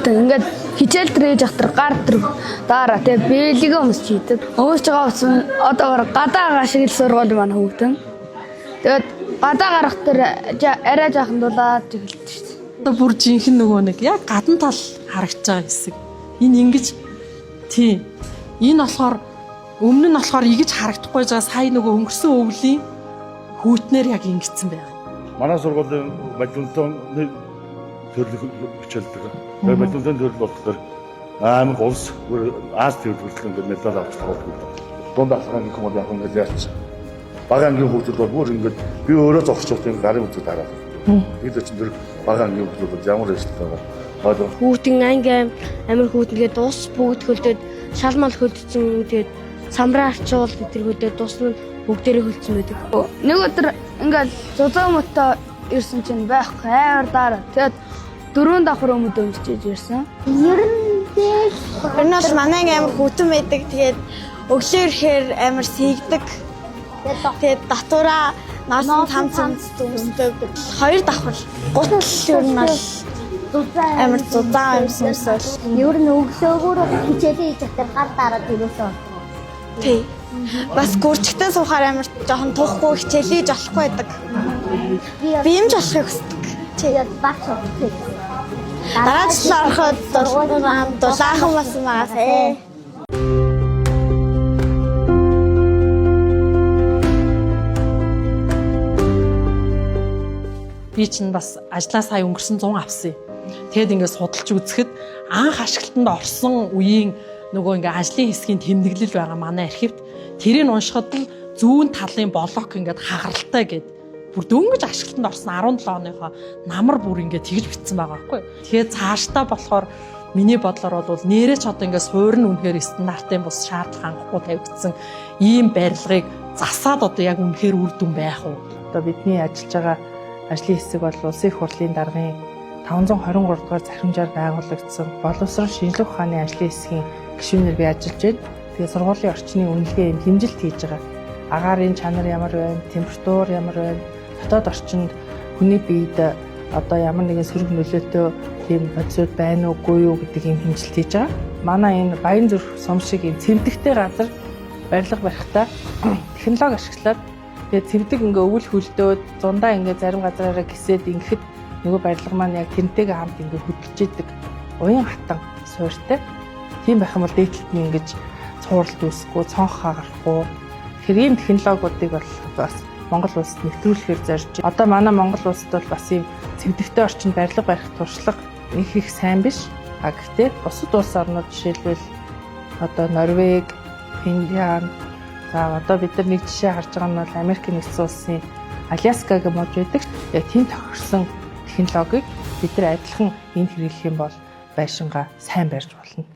хүүхдэн ингээд хичээл трээж ахтар гар тэр дараа тэг бэлгээ өмсч хийдэг. Өмсч байгаа ус одоогоор гадаагаа шиг л сургууль маань хүүхдэн. Тэгээд гадаа гарах тэр арай жаахан дулаад тэгэлдэг шүү дээ. Одоо бүр жинхэнэ нөгөө нэг яг гадна тал харагдаж байгаа хэсэг. Энэ ингэж тий. Энэ болохоор өмнө нь болохоор игэж харагдахгүй байгаа сая нөгөө өнгөрсөн өвлийн хүүтнэр яг ингэсэн байна. Манай сургуулийн бадминтон төрлөх хичээлдэг. Тэгээд бадминтон төрөл болохоор амар улс Аз төрөлхтөн ингээд медаль авч тоглодог. Дунд ахрын нэг юм яг ингээд яач. Бага ангийн хүүхдүүд бол бүр ингээд би өөрөө зогсчихсон гарын үзэл хараад. Тэгээд ч тэр бага ангийн хүүхдүүд ямар ажилладаг байгаа. Хүүхдийн анги амир хүүтнгээд ус бүгд хөлдөөд шал мал хөлдсөн тэгээд самраа арчуул гэтэрхүүдэд тусна бүгдээрээ хөлдсөн байдаг. Нэг өдөр ингээд зузаан мотоо ирсэн чинь байх амар дараа. Тэгээд дөрөв давхар өмд өмсчиж ирсэн. Ер нь бол манай амар хүүтэн байдаг. Тэгээд өглөө ирэхээр амар сийгдэг. Тэгээд татвараа насан цамц өмсдөг. Хоёр давхар. Гутал ер нь бол амар зузаан өмсөмсөл. Ер нь өглөөгөр хичээлээ хийж байгаа гар дараад ирээсөө. Тий. Бас гүрчгтээ суухаар амар жоохон тухгүй хичээлээ хийж болохгүй байдаг. Би юмж болохыг хүсдэг. Тэгээд багш өгдөг. Дараа нь ороход дулаахан болсон байгаас. Би чинь бас ажлаа сая өнгөрсөн 100 авсан. Тэгэд ингээд судалж үзэхэд анх ашиглалтанд орсон үеийн нөгөө ингээ ажлын хэсгийн тэмдэглэл байгаа манай архивт тэрийг уншихад л зүүн талын блок ингээд хагаралтай гэд бүр дөнгөж ашиглалтанд орсон 17 оныхоо намар бүр ингээд тэгж битсэн байгаа байхгүй. Тэгэхээр цаашдаа болохоор миний бодлоор бол нэрээ ч одоо ингээд суурь нь үнэхээр стандартын бус шаардлага хангахгүй тавигдсан ийм барилгыг засаад одоо яг үнэхээр үр дүн байх уу? Одоо бидний ажиллаж байгаа ажлын хэсэг бол улсын их хурлын даргын 523 дугаар захирамжаар байгуулагдсан боловсрол шинжлэх ухааны ажлын хэсгийн гишүүнээр би ажиллаж байна. Тэгээ сургуулийн орчны үнэлгээ юм хэмжилт хийж байгаа. Агаарын чанар ямар байна, температур ямар байна, дотоод орчинд хүний биед одоо ямар нэгэн сөрөг нөлөөтэй тийм бодисууд байна уугүй юу гэдэг юм хэмжилт хийж байгаа. Манай энэ Баян зүрх сум шиг юм цэмдэгтэй газар барилга барихтаа технологи ашиглаад тэгээ цэвдэг ингээ өвөл хөлдөөд зундаа ингээ зарим газараараа гисээд ингэхэд нөгөө барилга маань яг тэрнтэйгээ хамт ингээ хөдөлж идэг уян хатан суурьтай. Тийм байх юм бол дээдлэлт нь ингэж цууралт үүсэхгүй, цонх хагарахгүй. Тэгэхээр ийм технологиудыг бол бас Монгол улсад нэвтрүүлэхээр зорж. Одоо манай Монгол улсад бол бас ийм цэмдэгтэй орчинд барилга барих туршлага их сайн биш. А гэхдээ бусад улс орнууд жишээлбэл одоо Норвеги, Финлянд, за одоо бид нар нэг жишээ харж байгаа нь бол Америкийн нэгдсэн улсын Аляскагийн мууж байдаг. Яг тийм тохирсон технологиг бид нар адилхан энд хэрэглэх юм бол байшингаа сайн барьж болно.